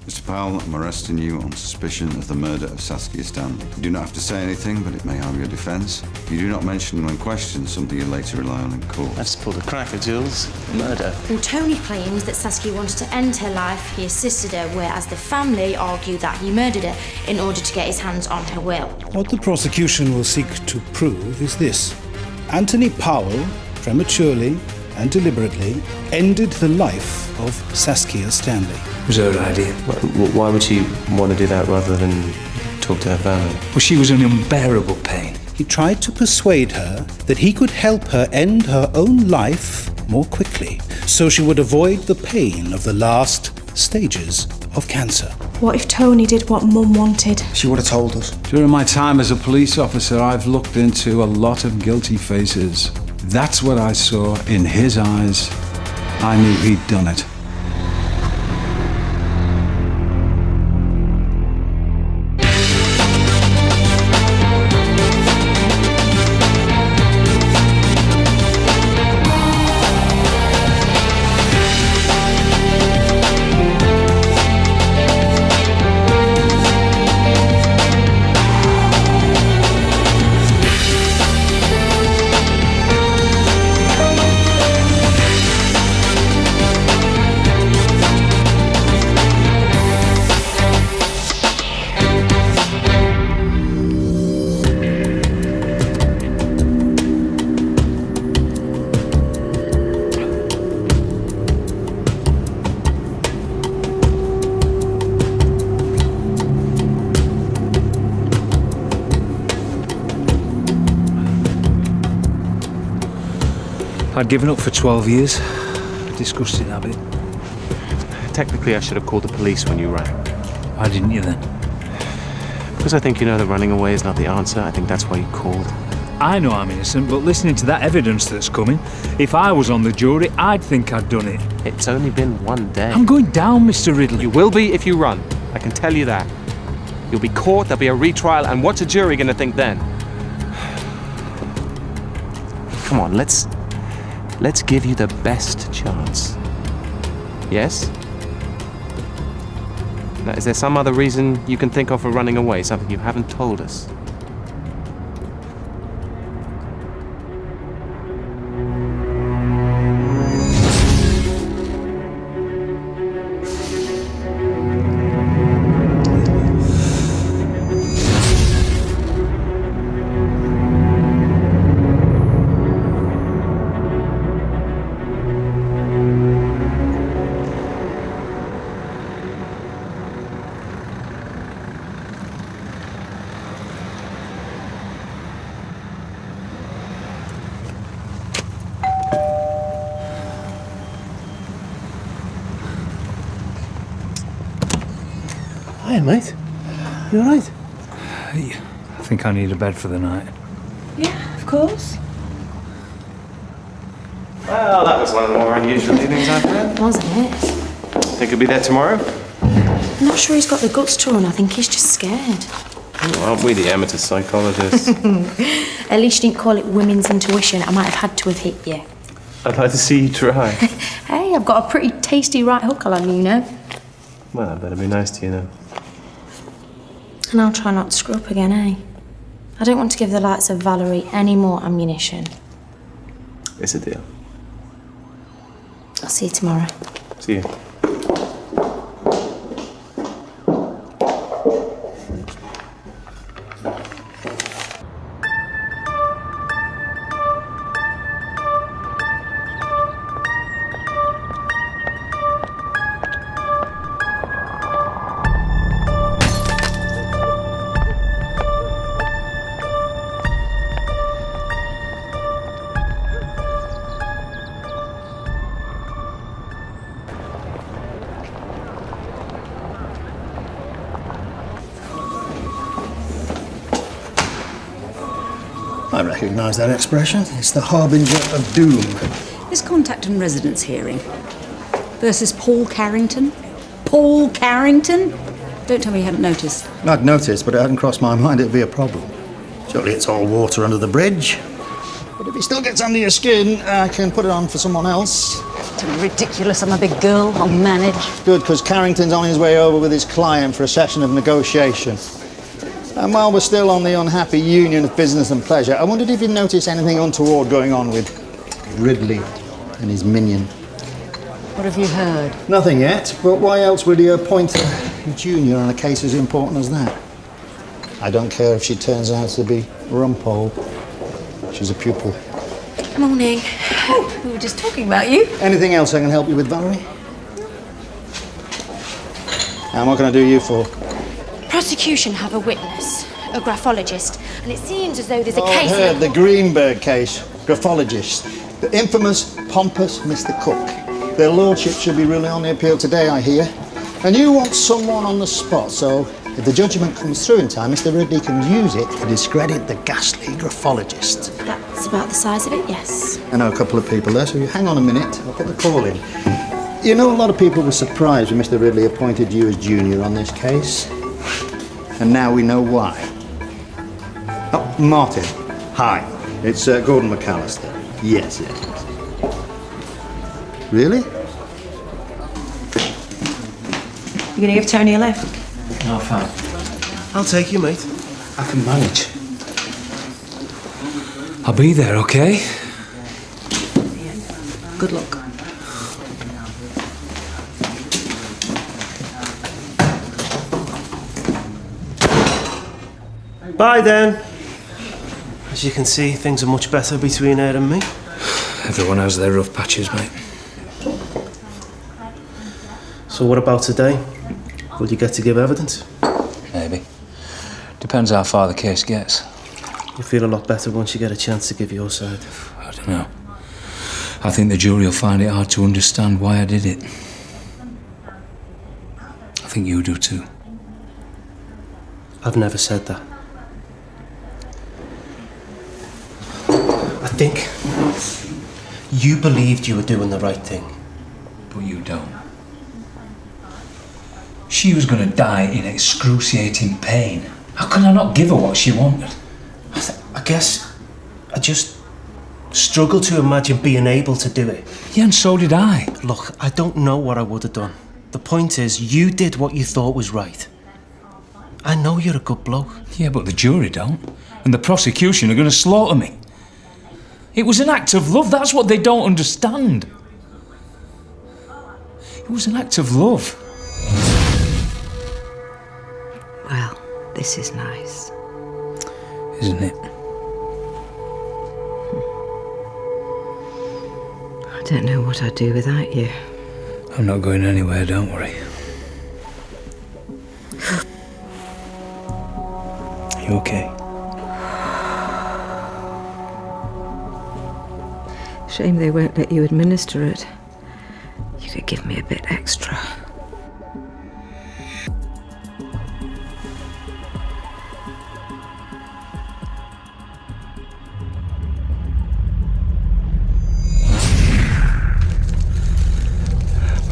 Mr. Powell, I'm arresting you on suspicion of the murder of Saskia Stanley. You do not have to say anything, but it may harm your defence. You do not mention when questioned something you later rely on in court. That's pulled a cracker, Jules. Murder. Well, Tony claims that Saskia wanted to end her life. He assisted her, whereas the family argue that he murdered her in order to get his hands on her will. What the prosecution will seek to prove is this. Anthony Powell, prematurely and deliberately, ended the life of Saskia Stanley. It was her idea. Why would she want to do that rather than talk to her family? Well, she was in unbearable pain. He tried to persuade her that he could help her end her own life more quickly, so she would avoid the pain of the last stages of cancer. What if Tony did what Mum wanted? She would have told us. During my time as a police officer, I've looked into a lot of guilty faces. That's what I saw in his eyes. I knew he'd done it. I'd given up for 12 years. Disgusting habit. Technically, I should have called the police when you rang. Why didn't you then? Because I think you know that running away is not the answer. I think that's why you called. I know I'm innocent, but listening to that evidence that's coming, if I was on the jury, I'd think I'd done it. It's only been one day. I'm going down, Mr. Ridley. You will be if you run. I can tell you that. You'll be caught, there'll be a retrial, and what's a jury going to think then? Come on, let's give you the best chance. Yes? Now, is there some other reason you can think of for running away? Something you haven't told us? Hiya, mate. You alright? Hey, I think I need a bed for the night. Yeah, of course. Well, that was one of the more unusual evenings I've had. Wasn't it? Think he'll be there tomorrow? I'm not sure he's got the guts to run. I think he's just scared. Oh, aren't we the amateur psychologists? At least you didn't call it women's intuition. I might have had to have hit you. I'd like to see you try. Hey, I've got a pretty tasty right hook, I'll have you know. Well, I better be nice to you now. And I'll try not to screw up again, eh? I don't want to give the likes of Valerie any more ammunition. It's a deal. I'll see you tomorrow. See you. I recognise that expression. It's the harbinger of doom. This contact and residence hearing versus Paul Carrington. Paul Carrington? Don't tell me you hadn't noticed. I'd noticed, but it hadn't crossed my mind it'd be a problem. Surely it's all water under the bridge. But if it still gets under your skin, I can put it on for someone else. Don't be ridiculous. I'm a big girl. I'll manage. Good, because Carrington's on his way over with his client for a session of negotiation. And while we're still on the unhappy union of business and pleasure, I wondered if you'd noticed anything untoward going on with Ridley and his minion. What have you heard? Nothing yet, but why else would he appoint a junior on a case as important as that? I don't care if she turns out to be Rumpole. She's a pupil. Morning. Oh, we were just talking about you. Anything else I can help you with, Valerie? And what can I do you for? Prosecution have a witness, a graphologist, and it seems as though there's a I've case... heard the Greenberg case, graphologist. The infamous, pompous Mr. Cook. Their lordship should be ruling on the appeal today, I hear. And you want someone on the spot, so if the judgment comes through in time, Mr. Ridley can use it to discredit the ghastly graphologist. That's about the size of it, yes. I know a couple of people there, so you hang on a minute, I'll put the call in. You know, a lot of people were surprised when Mr. Ridley appointed you as junior on this case. And now we know why. Oh, Martin. Hi. It's Gordon McAllister. Yes. Really? You gonna give Tony a lift? No, fine. I'll take you, mate. I can manage. I'll be there, okay? Good luck. Bye, then. As you can see, things are much better between her and me. Everyone has their rough patches, mate. So what about today? Will you get to give evidence? Maybe. Depends how far the case gets. You'll feel a lot better once you get a chance to give your side. I don't know. I think the jury will find it hard to understand why I did it. I think you do too. I've never said that. I think you believed you were doing the right thing. But you don't. She was going to die in excruciating pain. How can I not give her what she wanted? I guess I just struggle to imagine being able to do it. Yeah, and so did I. Look, I don't know what I would have done. The point is, you did what you thought was right. I know you're a good bloke. Yeah, but the jury don't. And the prosecution are going to slaughter me. It was an act of love. That's what they don't understand. It was an act of love. Well, this is nice. Isn't it? I don't know what I'd do without you. I'm not going anywhere, don't worry. Are you okay? Shame they won't let you administer it. You could give me a bit extra.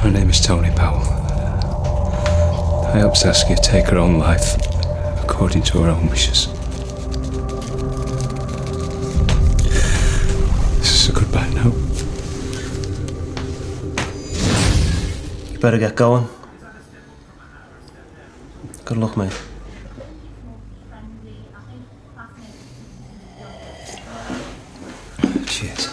My name is Tony Powell. I help Saskia take her own life according to her own wishes. This is a goodbye now. You better get going. Good luck, mate. Cheers.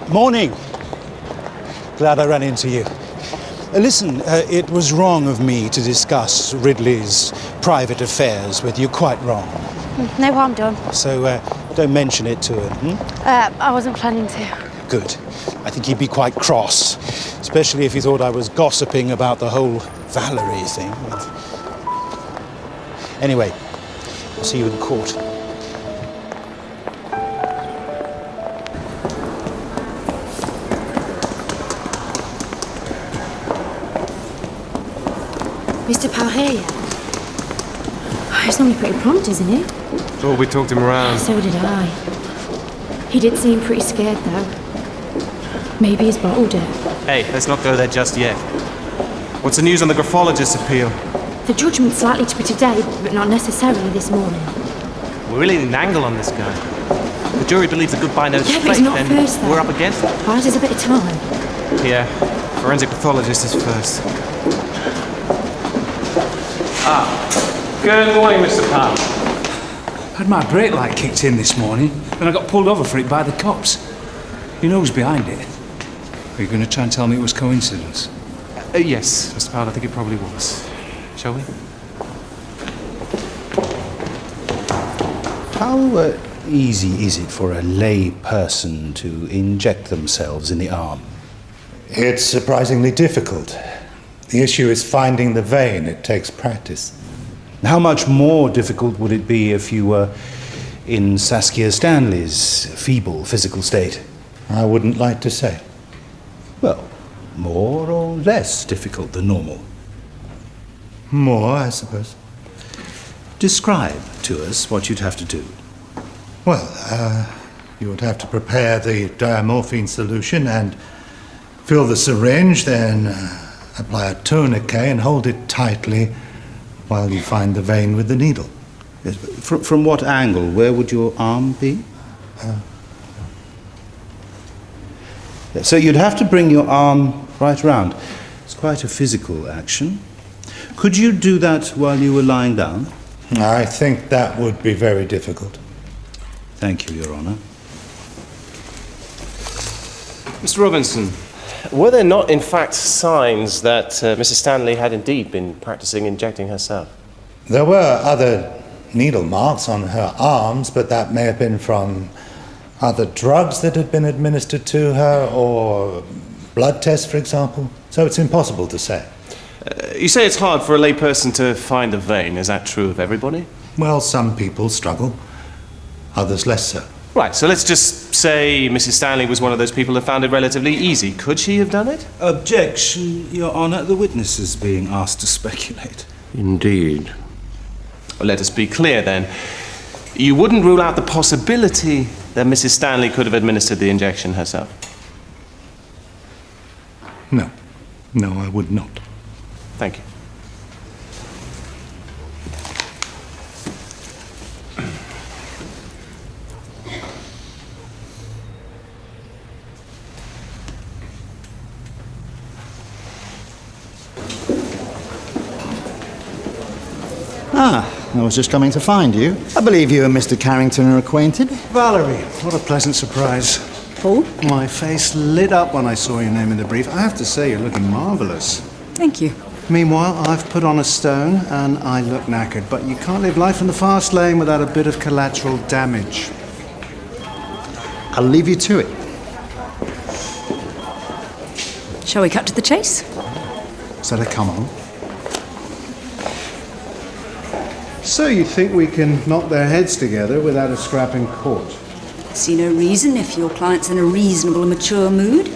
Morning. Glad I ran into you. Listen, it was wrong of me to discuss Ridley's private affairs with you, quite wrong. No harm done. So don't mention it to her, I wasn't planning to. Good. I think he'd be quite cross, especially if he thought I was gossiping about the whole Valerie thing. Anyway, I'll see you in court. Mr. Palhaya. He's normally pretty prompt, isn't he? Thought we talked him around. So did I. He did seem pretty scared, though. Maybe he's bottled it. Hey, let's not go there just yet. What's the news on the graphologist's appeal? The judgment's likely to be today, but not necessarily this morning. We really need an angle on this guy. The jury believes a goodbye note's Yeah, but fake, he's not then first, though. we're up against it. Ours is a bit of time. Yeah, forensic pathologist is first. Good morning, Mr. Palm. Had my brake light kicked in this morning, and I got pulled over for it by the cops. You know who's behind it? Are you going to try and tell me it was coincidence? Yes, Mr. Powell, I think it probably was. Shall we? How easy is it for a lay person to inject themselves in the arm? It's surprisingly difficult. The issue is finding the vein. It takes practice. How much more difficult would it be if you were in Saskia Stanley's feeble physical state? I wouldn't like to say. Well, more or less difficult than normal? More, I suppose. Describe to us what you'd have to do. Well, you would have to prepare the diamorphine solution and fill the syringe, then apply a tourniquet and hold it tightly while you find the vein with the needle. Yes, but from what angle? Where would your arm be? So you'd have to bring your arm right round. It's quite a physical action. Could you do that while you were lying down? I think that would be very difficult. Thank you, Your Honour. Mr. Robinson, Were there not, in fact, signs that Mrs. Stanley had indeed been practicing injecting herself? There were other needle marks on her arms, but that may have been from other drugs that had been administered to her, or blood tests, for example. So it's impossible to say. You say it's hard for a layperson to find a vein. Is that true of everybody? Well, some people struggle, others less so. Right, so let's just say Mrs. Stanley was one of those people that found it relatively easy. Could she have done it? Objection, Your Honour. The witness is being asked to speculate. Indeed. Well, let us be clear then. You wouldn't rule out the possibility that Mrs. Stanley could have administered the injection herself? No. No, I would not. Thank you. I was just coming to find you. I believe you and Mr. Carrington are acquainted. Valerie, what a pleasant surprise. Paul? My face lit up when I saw your name in the brief. I have to say, you're looking marvellous. Thank you. Meanwhile, I've put on a stone and I look knackered, but you can't live life in the fast lane without a bit of collateral damage. I'll leave you to it. Shall we cut to the chase? Is that a come on? So you think we can knock their heads together without a scrap in court? See no reason if your client's in a reasonable and mature mood.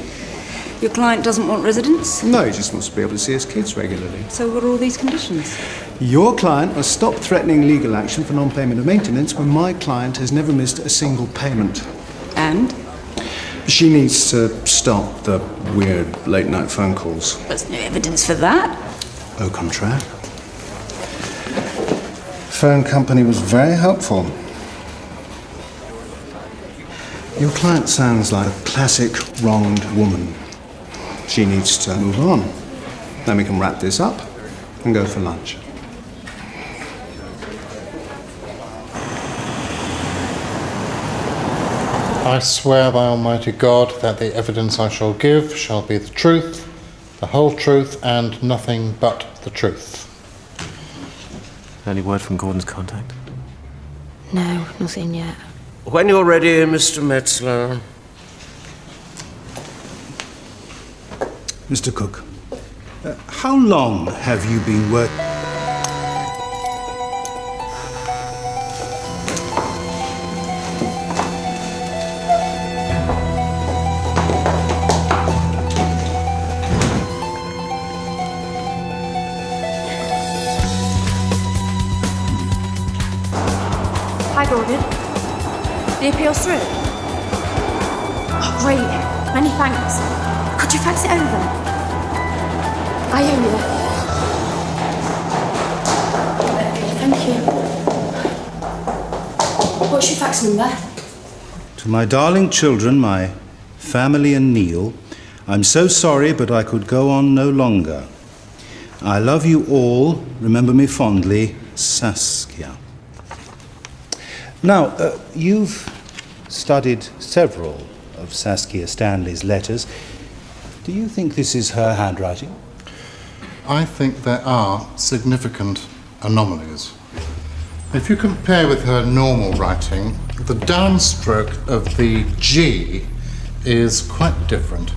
Your client doesn't want residence. No, he just wants to be able to see his kids regularly. So what are all these conditions? Your client must stop threatening legal action for non-payment of maintenance when my client has never missed a single payment. And? She needs to stop the weird late-night phone calls. There's no evidence for that. Au contraire. Phone company was very helpful. Your client sounds like a classic wronged woman. She needs to move on. Then we can wrap this up and go for lunch. I swear by Almighty God that the evidence I shall give shall be the truth, the whole truth, and nothing but the truth. Any word from Gordon's contact? No, nothing yet. When you're ready, Mr. Metzler. Mr. Cook, how long have you been The appeal's through? Oh, great. Many thanks. Could you fax it over? I owe you. Thank you. What's your fax number? To my darling children, my family and Neil, I'm so sorry, but I could go on no longer. I love you all. Remember me fondly, Saskia. Now, you've studied several of Saskia Stanley's letters. Do you think this is her handwriting? I think there are significant anomalies. If you compare with her normal writing, the downstroke of the G is quite different,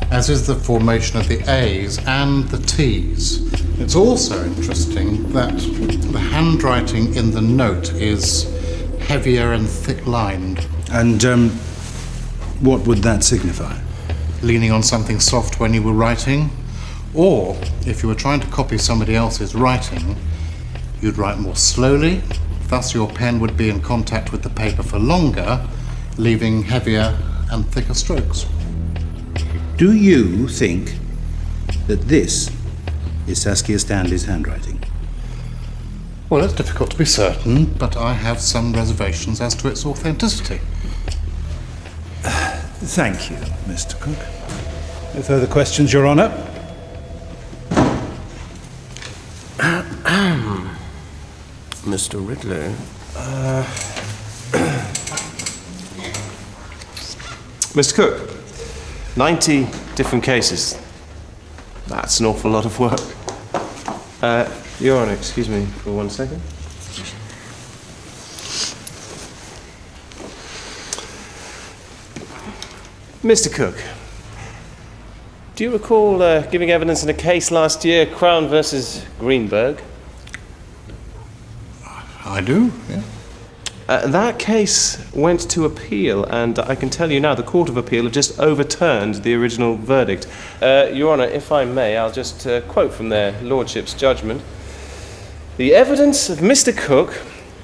as is the formation of the A's and the T's. It's also interesting that the handwriting in the note is heavier and thick-lined. And what would that signify? Leaning on something soft when you were writing, or if you were trying to copy somebody else's writing, you'd write more slowly, thus your pen would be in contact with the paper for longer, leaving heavier and thicker strokes. Do you think that this is Saskia Stanley's handwriting? Well, it's difficult to be certain, but I have some reservations as to its authenticity. Thank you, Mr. Cook. No further questions, Your Honour? Mr. Ridley. Mr. Cook, 90 different cases. That's an awful lot of work. Your Honour, excuse me for 1 second. Mr. Cook, do you recall giving evidence in a case last year, Crown versus Greenberg? I do, yeah. That case went to appeal, and I can tell you now the Court of Appeal have just overturned the original verdict. Your Honour, if I may, I'll just quote from their Lordship's judgment. The evidence of Mr. Cook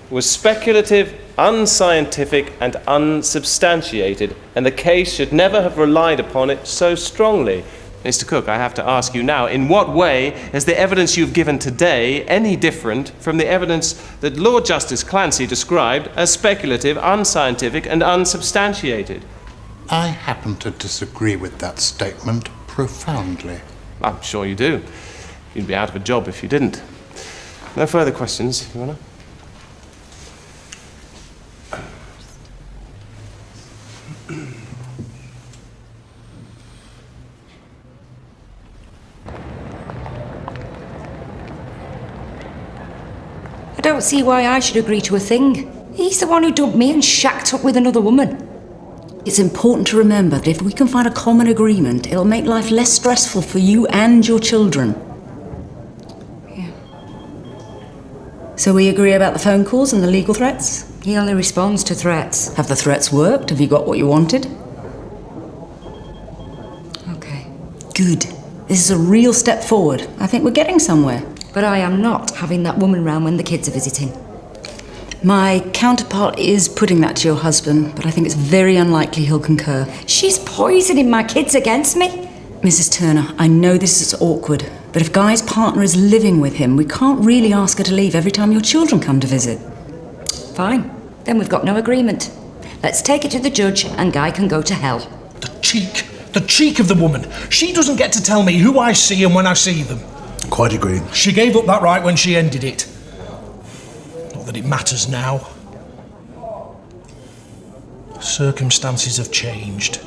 was speculative, unscientific, and unsubstantiated, and the case should never have relied upon it so strongly. Mr. Cook, I have to ask you now, in what way is the evidence you've given today any different from the evidence that Lord Justice Clancy described as speculative, unscientific, and unsubstantiated? I happen to disagree with that statement profoundly. I'm sure you do. You'd be out of a job if you didn't. No further questions, Your Honour. I don't see why I should agree to a thing. He's the one who dumped me and shacked up with another woman. It's important to remember that if we can find a common agreement, it'll make life less stressful for you and your children. Yeah. So we agree about the phone calls and the legal threats? He only responds to threats. Have the threats worked? Have you got what you wanted? Okay. Good. This is a real step forward. I think we're getting somewhere. But I am not having that woman round when the kids are visiting. My counterpart is putting that to your husband, but I think it's very unlikely he'll concur. She's poisoning my kids against me. Mrs. Turner, I know this is awkward, but if Guy's partner is living with him, we can't really ask her to leave every time your children come to visit. Fine. Then we've got no agreement. Let's take it to the judge and Guy can go to hell. The cheek of the woman. She doesn't get to tell me who I see and when I see them. Quite agreed. She gave up that right when she ended it. Not that it matters now. Circumstances have changed.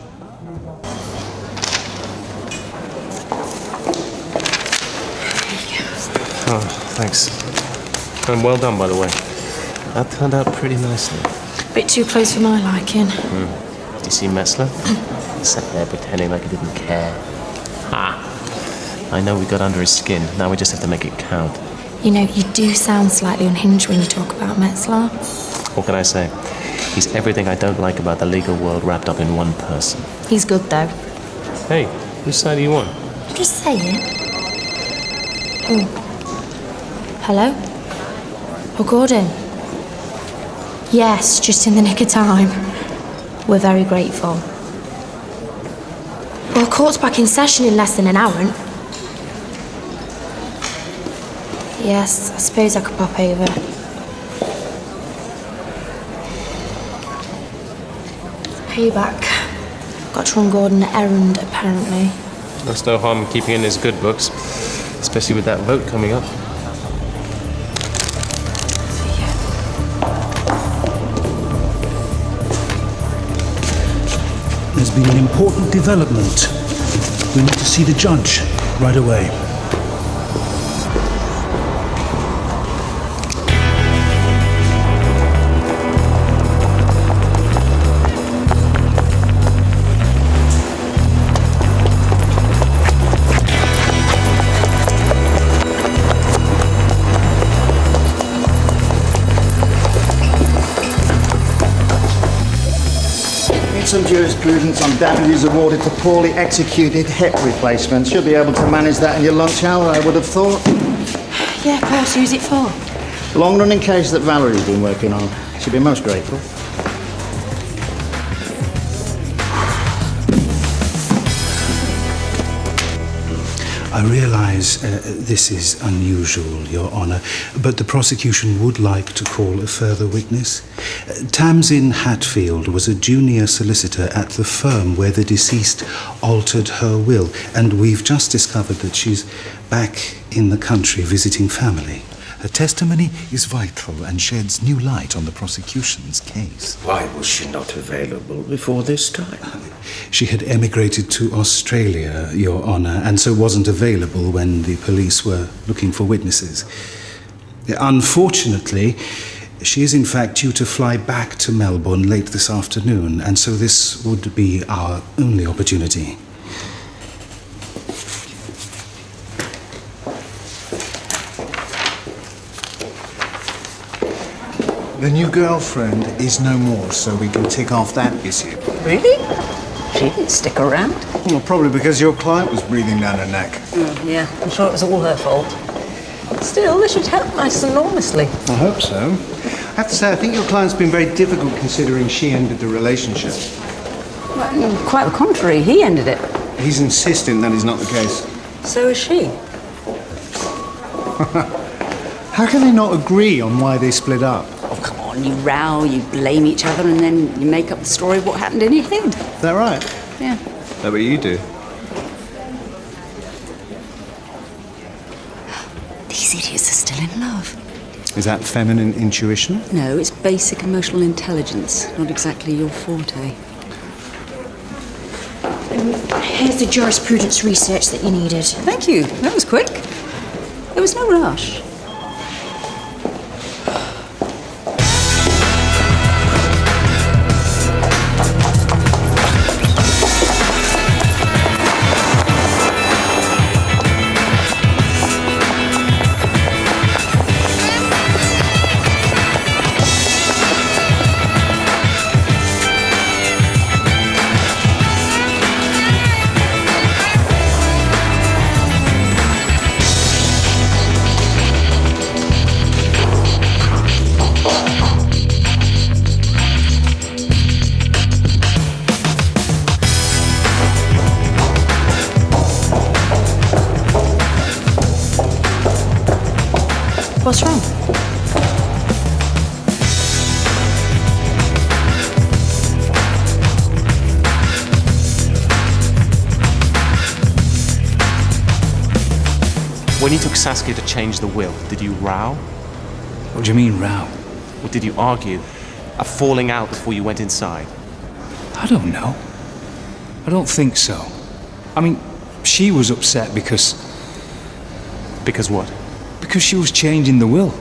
Oh, thanks. And well done, by the way. That turned out pretty nicely. Bit too close for my liking. Did you see Metzler? He sat there pretending like he didn't care. I know we got under his skin. Now we just have to make it count. You know, you do sound slightly unhinged when you talk about Metzler. What can I say? He's everything I don't like about the legal world wrapped up in one person. He's good, though. Hey, whose side are you on? I'm just saying. Oh. Hello? Oh, Gordon. Yes, just in the nick of time. We're very grateful. Well, court's back in session in less than an hour. Yes, I suppose I could pop over. Payback. Got to run Gordon an errand, apparently. There's no harm in keeping in his good books, especially with that vote coming up. There's been an important development. We need to see the judge right away. Some jurisprudence on deputies awarded for poorly executed hip replacements. Should be able to manage that in your lunch hour, I would have thought. Yeah, of course. Who's it for? Long-running case that Valerie's been working on. She'd be most grateful. I realise this is unusual, Your Honour, but the prosecution would like to call a further witness. Tamsin Hatfield was a junior solicitor at the firm where the deceased altered her will, and we've just discovered that she's back in the country visiting family. Her testimony is vital and sheds new light on the prosecution's case. Why was she not available before this time? She had emigrated to Australia, Your Honour, and so wasn't available when the police were looking for witnesses. Unfortunately, she is in fact due to fly back to Melbourne late this afternoon, and so this would be our only opportunity. The new girlfriend is no more, so we can tick off that issue. Really? She didn't stick around. Well, probably because your client was breathing down her neck. Yeah, I'm sure it was all her fault. Still, this should help us enormously. I hope so. I have to say, I think your client's been very difficult considering she ended the relationship. Well, quite the contrary, he ended it. He's insisting that is not the case. So is she. How can they not agree on why they split up? Oh, come on, you row, you blame each other, and then you make up the story of what happened in your head. Is that right? Yeah. That what you do? These idiots are still in love. Is that feminine intuition? No, it's basic emotional intelligence. Not exactly your forte. Here's the jurisprudence research that you needed. Thank you. That was quick. There was no rush. What's wrong? When you took Saskia to change the will, did you row? What do you mean, row? Or did you argue? A falling out before you went inside? I don't know. I don't think so. I mean, she was upset because... Because what? Because she was changing the will.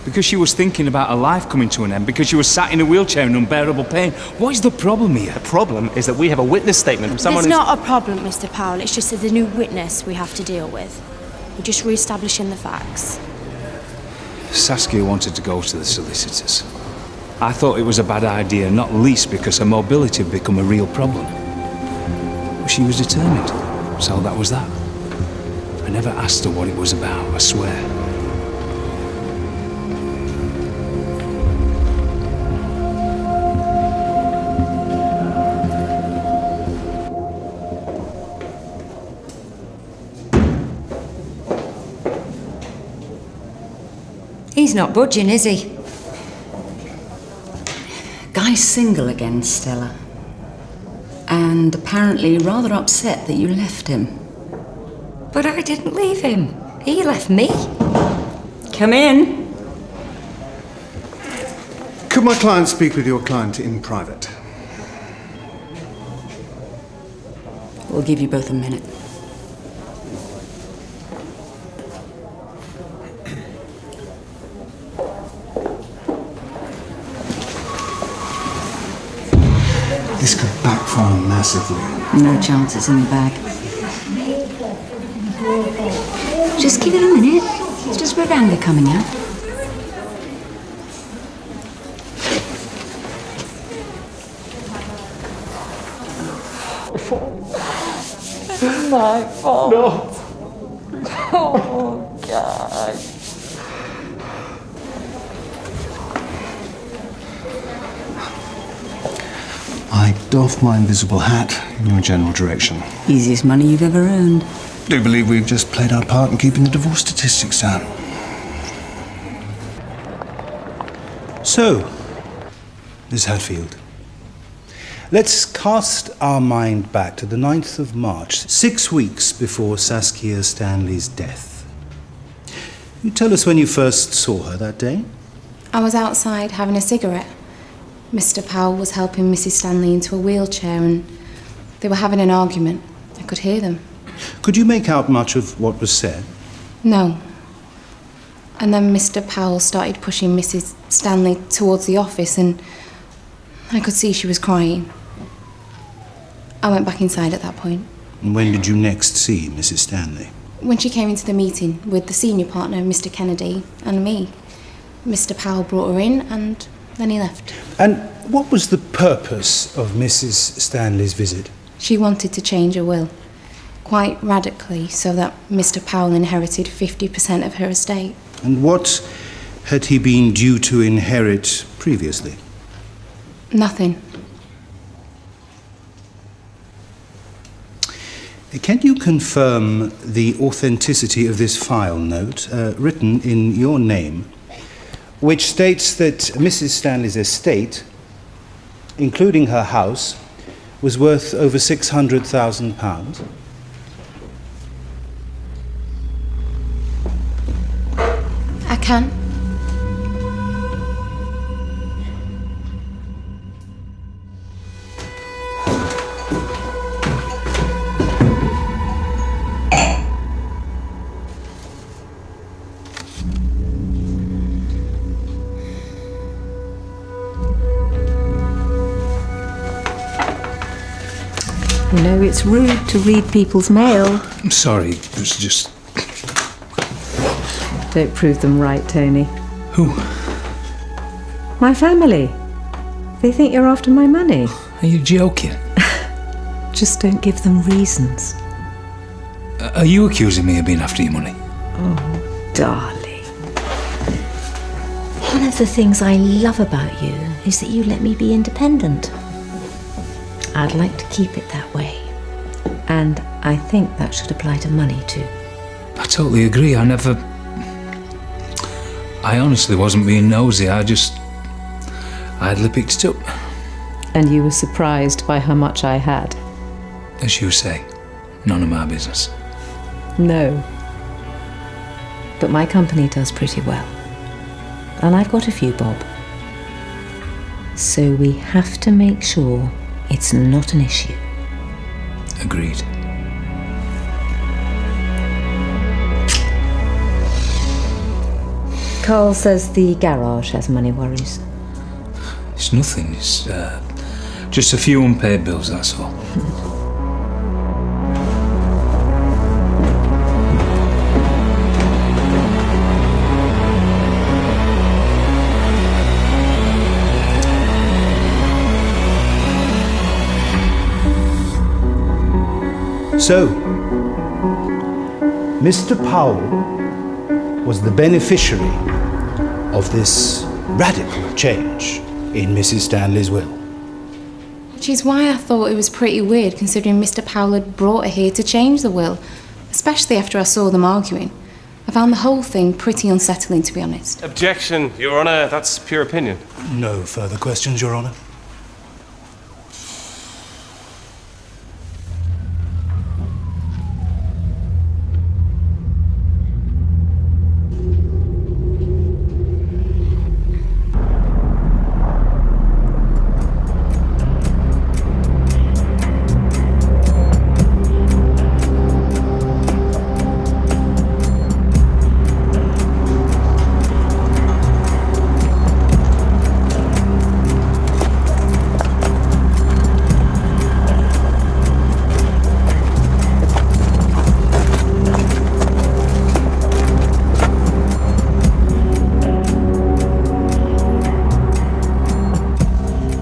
Because she was thinking about her life coming to an end. Because she was sat in a wheelchair in unbearable pain. What is the problem here? The problem is that we have a witness statement from someone There's not a problem, Mr. Powell. It's just there's a new witness we have to deal with. We're just re-establishing the facts. Saskia wanted to go to the solicitors. I thought it was a bad idea, not least because her mobility had become a real problem. But she was determined, so that was that. I never asked her what it was about, I swear. He's not budging, is he? Guy's single again, Stella. And apparently rather upset that you left him. But I didn't leave him. He left me. Come in. Could my client speak with your client in private? We'll give you both a minute. This could backfire massively. No chance it's in the bag. Just give it a minute. It's just red anger coming out. It's my fault. No. Oh, God. I doff my invisible hat in your general direction. Easiest money you've ever earned. Do believe we've just played our part in keeping the divorce statistics down. So, Miss Hatfield, let's cast our mind back to the 9th of March, 6 weeks before Saskia Stanley's death. You tell us when you first saw her that day? I was outside having a cigarette. Mr. Powell was helping Mrs. Stanley into a wheelchair and they were having an argument. I could hear them. Could you make out much of what was said? No. And then Mr. Powell started pushing Mrs. Stanley towards the office and I could see she was crying. I went back inside at that point. And when did you next see Mrs. Stanley? When she came into the meeting with the senior partner, Mr. Kennedy, and me, Mr. Powell brought her in and then he left. And what was the purpose of Mrs. Stanley's visit? She wanted to change her will, quite radically, so that Mr. Powell inherited 50% of her estate. And what had he been due to inherit previously? Nothing. Can you confirm the authenticity of this file note, written in your name, which states that Mrs. Stanley's estate, including her house, was worth over £600,000? I can. You know, it's rude to read people's mail. I'm sorry, it was just... Don't prove them right, Tony. Who? My family. They think you're after my money. Are you joking? Just don't give them reasons. Are you accusing me of being after your money? Oh, darling. One of the things I love about you is that you let me be independent. I'd like to keep it that way. And I think that should apply to money too. I totally agree. I honestly wasn't being nosy. I idly picked it up. And you were surprised by how much I had? As you say, none of my business. No. But my company does pretty well. And I've got a few bob. So we have to make sure it's not an issue. Agreed. Carl says the garage has money worries. It's nothing. It's just a few unpaid bills, that's all. So, Mr. Powell was the beneficiary of this radical change in Mrs. Stanley's will. Which is why I thought it was pretty weird, considering Mr. Powell had brought her here to change the will, especially after I saw them arguing. I found the whole thing pretty unsettling, to be honest. Objection, Your Honour. That's pure opinion. No further questions, Your Honour.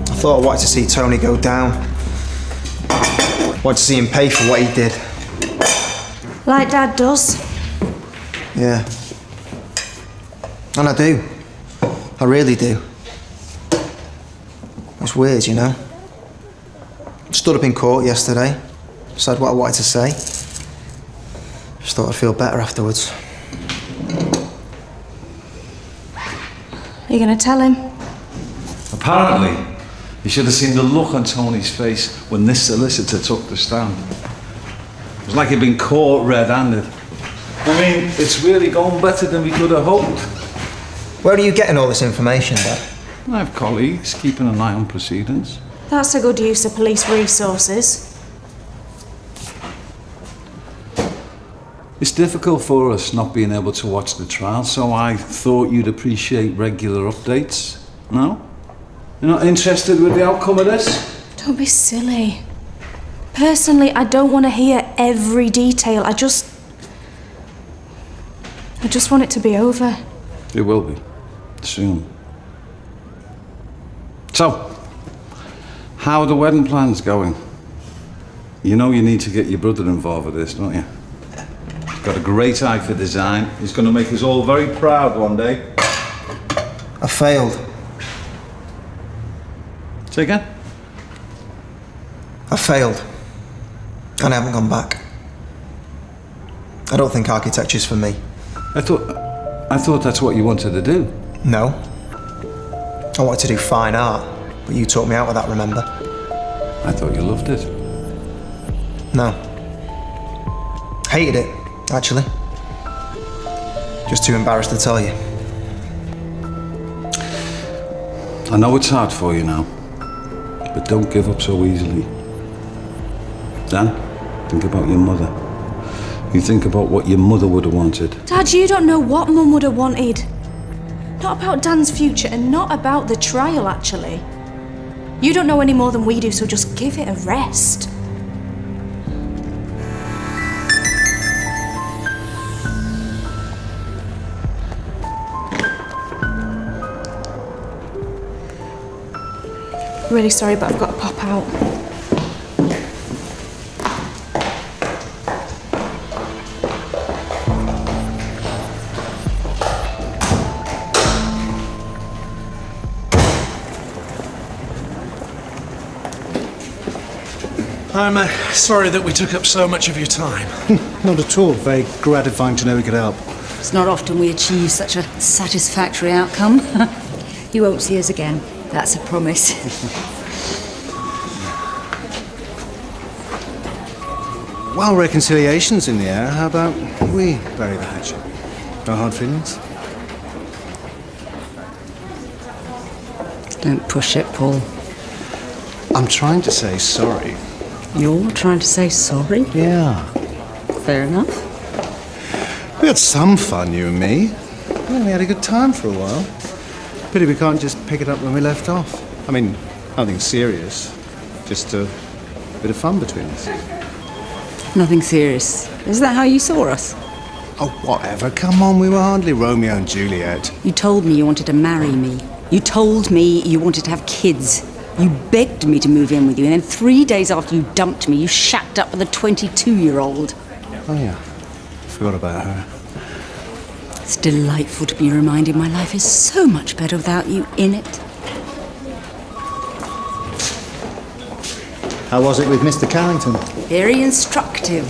I thought I wanted to see Tony go down. Wanted to see him pay for what he did. Like Dad does. Yeah. And I do. I really do. It's weird, you know. Stood up in court yesterday, said what I wanted to say. Just thought I'd feel better afterwards. Are you going to tell him? Apparently, you should have seen the look on Tony's face when this solicitor took the stand. It was like he'd been caught red-handed. I mean, it's really gone better than we could have hoped. Where are you getting all this information, Dad? I have colleagues keeping an eye on proceedings. That's a good use of police resources. It's difficult for us not being able to watch the trial, so I thought you'd appreciate regular updates. No? You're not interested with the outcome of this? Don't be silly. Personally, I don't want to hear every detail. I just want it to be over. It will be. Soon. So, how are the wedding plans going? You know you need to get your brother involved with this, don't you? He's got a great eye for design. He's going to make us all very proud one day. I failed. Say again? I failed. And I haven't gone back. I don't think architecture's for me. I thought that's what you wanted to do. No. I wanted to do fine art, but you taught me out of that, remember? I thought you loved it. No. Hated it, actually. Just too embarrassed to tell you. I know it's hard for you now, but don't give up so easily. Dan, think about your mother. You think about what your mother would have wanted. Dad, you don't know what Mum would have wanted. Not about Dan's future and not about the trial, actually. You don't know any more than we do, so just give it a rest. Really sorry, but I've got to pop out. I'm sorry that we took up so much of your time. Not at all. Very gratifying to know we could help. It's not often we achieve such a satisfactory outcome. You won't see us again. That's a promise. While reconciliation's in the air, how about we bury the hatchet? No hard feelings? Don't push it, Paul. I'm trying to say sorry. You're trying to say sorry? Yeah. Fair enough. We had some fun, you and me. Yeah, we had a good time for a while. Pity we can't just pick it up when we left off. I mean, nothing serious. Just a bit of fun between us. Nothing serious. Is that how you saw us? Oh, whatever. Come on, we were hardly Romeo and Juliet. You told me you wanted to marry me. You told me you wanted to have kids. You begged me to move in with you, and then 3 days after you dumped me, you shacked up with a 22-year-old. Oh, yeah. Forgot about her. It's delightful to be reminded my life is so much better without you in it. How was it with Mr. Carrington? Very instructive.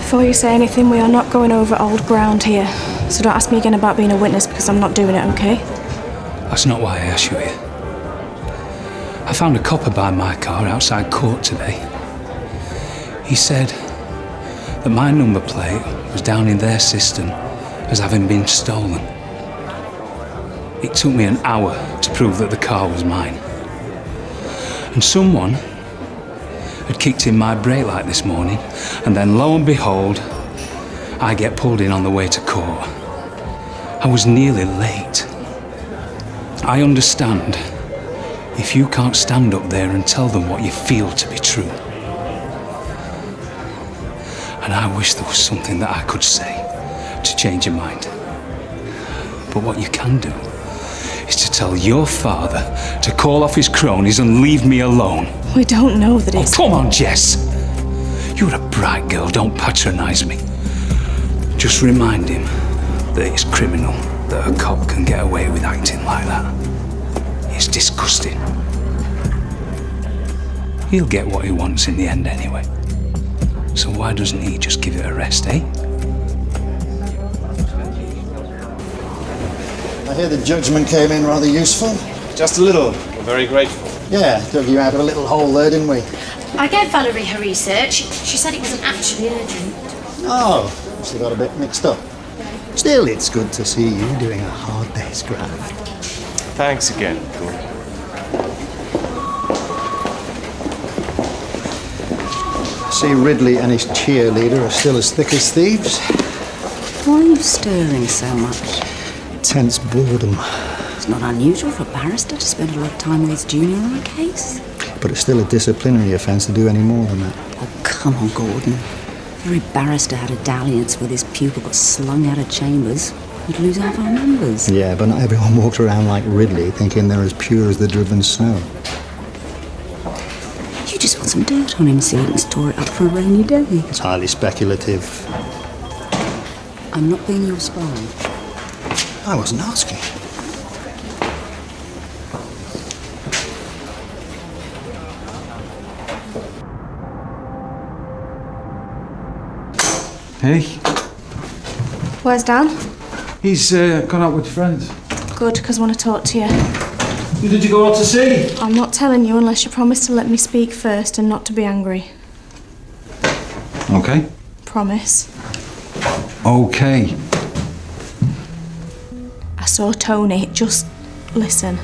Before you say anything, we are not going over old ground here. So don't ask me again about being a witness because I'm not doing it, okay? That's not why I asked you here. I found a copper by my car outside court today. He said that my number plate was down in their system as having been stolen. It took me an hour to prove that the car was mine. And someone had kicked in my brake light this morning, and then lo and behold, I get pulled in on the way to court. I was nearly late. I understand if you can't stand up there and tell them what you feel to be true. And I wish there was something that I could say to change your mind. But what you can do is to tell your father to call off his cronies and leave me alone. We don't know that it's... Oh, come on, Jess. You're a bright girl, don't patronise me. Just remind him that it's criminal that a cop can get away with acting like that. It's disgusting. He'll get what he wants in the end anyway. So why doesn't he just give it a rest, eh? I hear the judgment came in rather useful. Just a little. We're very grateful. Yeah, dug you out of a little hole there, didn't we? I gave Valerie her research. She said it wasn't actually urgent. Oh, must have got a bit mixed up. Still, it's good to see you doing a hard day's graft. Thanks again, Gordon. See, Ridley and his cheerleader are still as thick as thieves. Why are you stirring so much? Tense boredom. It's not unusual for a barrister to spend a lot of time with his junior on a case. But it's still a disciplinary offence to do any more than that. Oh, come on, Gordon. Every barrister had a dalliance with his pupil got slung out of chambers. We'd lose half our members. Yeah, but not everyone walked around like Ridley, thinking they're as pure as the driven snow. You just want some dirt on him so you can store it up for a rainy day. It's highly speculative. I'm not being your spy. I wasn't asking. Hey, Where's Dan? he's gone out with friends. Good, because I want to talk to you. Who did you go out to see? I'm not telling you unless you promise to let me speak first and not to be angry. Okay. Promise. Okay. I saw Tony. Just listen.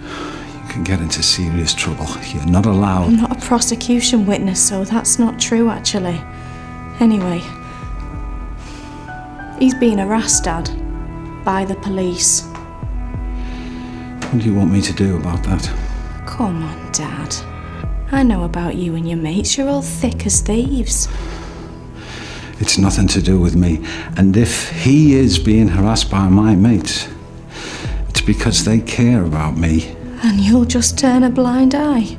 You can get into serious trouble. You're not allowed. I'm not a prosecution witness, so that's not true, actually. Anyway, he's been harassed, Dad, by the police. What do you want me to do about that? Come on, Dad. I know about you and your mates. You're all thick as thieves. It's nothing to do with me. And if he is being harassed by my mates, it's because they care about me. And you'll just turn a blind eye.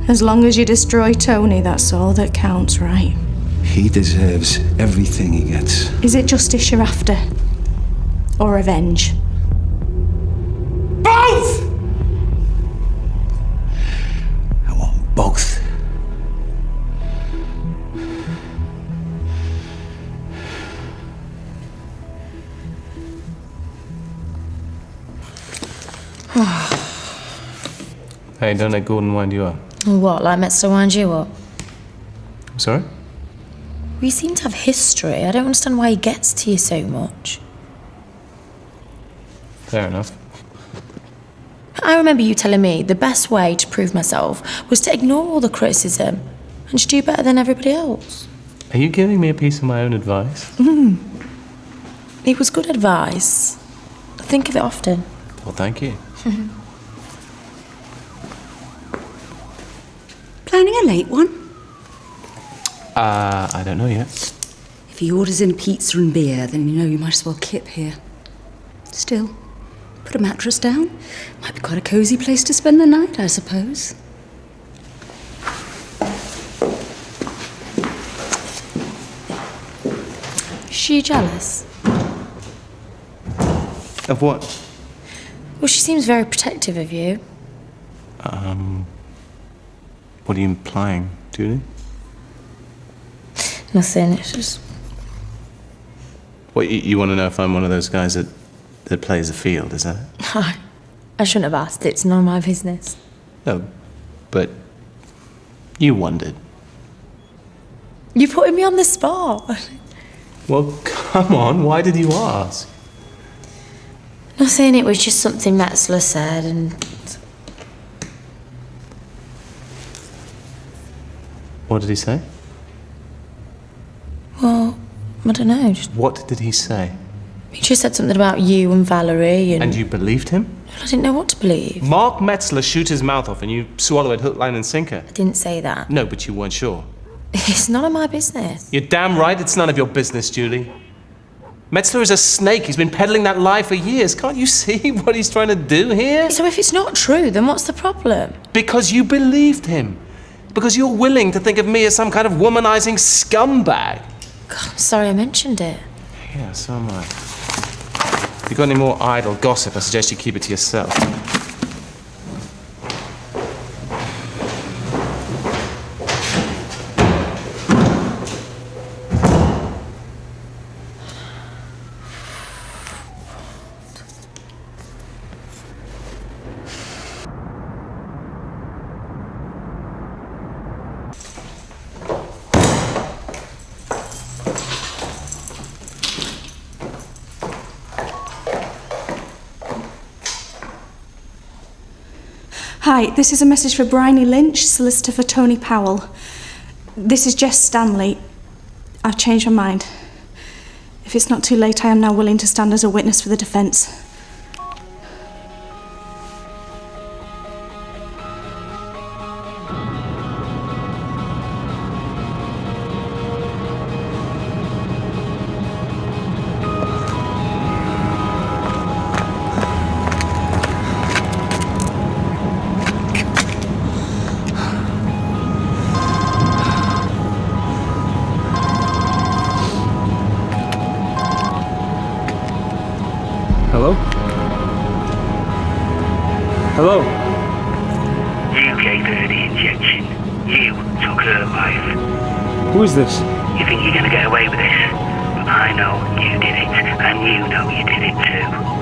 As long as you destroy Tony, that's all that counts, right? He deserves everything he gets. Is it justice you're after? Or revenge? Both! I want both. Hey, don't let Gordon wind you up. What, like Metz to wind you up? Sorry? We seem to have history. I don't understand why he gets to you so much. Fair enough. I remember you telling me the best way to prove myself was to ignore all the criticism and just do better than everybody else. Are you giving me a piece of my own advice? It was good advice. I think of it often. Well, thank you. Planning a late one? I don't know yet. If he orders in pizza and beer, then you know you might as well kip here. Still, put a mattress down. Might be quite a cosy place to spend the night, I suppose. Is she jealous? Of what? Well, she seems very protective of you. What are you implying, Julie? Nothing, it's just... What, you want to know if I'm one of those guys that plays the field, is that it? I shouldn't have asked, it's none of my business. No, but you wondered. You're putting me on the spot. Well, come on, why did you ask? Nothing, it was just something Metzler said and... What did he say? Well, I don't know, just... What did he say? He just said something about you and Valerie and... And you believed him? I didn't know what to believe. Mark Metzler shoots his mouth off and you swallow it hook, line and sinker. I didn't say that. No, but you weren't sure. It's none of my business. You're damn right it's none of your business, Julie. Metzler is a snake. He's been peddling that lie for years. Can't you see what he's trying to do here? So if it's not true, then what's the problem? Because you believed him. Because you're willing to think of me as some kind of womanizing scumbag. God, I'm sorry I mentioned it. Yeah, so am I. If you've got any more idle gossip, I suggest you keep it to yourself. Hi, this is a message for Bryony Lynch, solicitor for Tony Powell. This is Jess Stanley. I've changed my mind. If it's not too late, I am now willing to stand as a witness for the defence. Hello? Hello? You gave her the injection. You took her life. Who is this? You think you're going to get away with this? But I know you did it, and you know you did it too.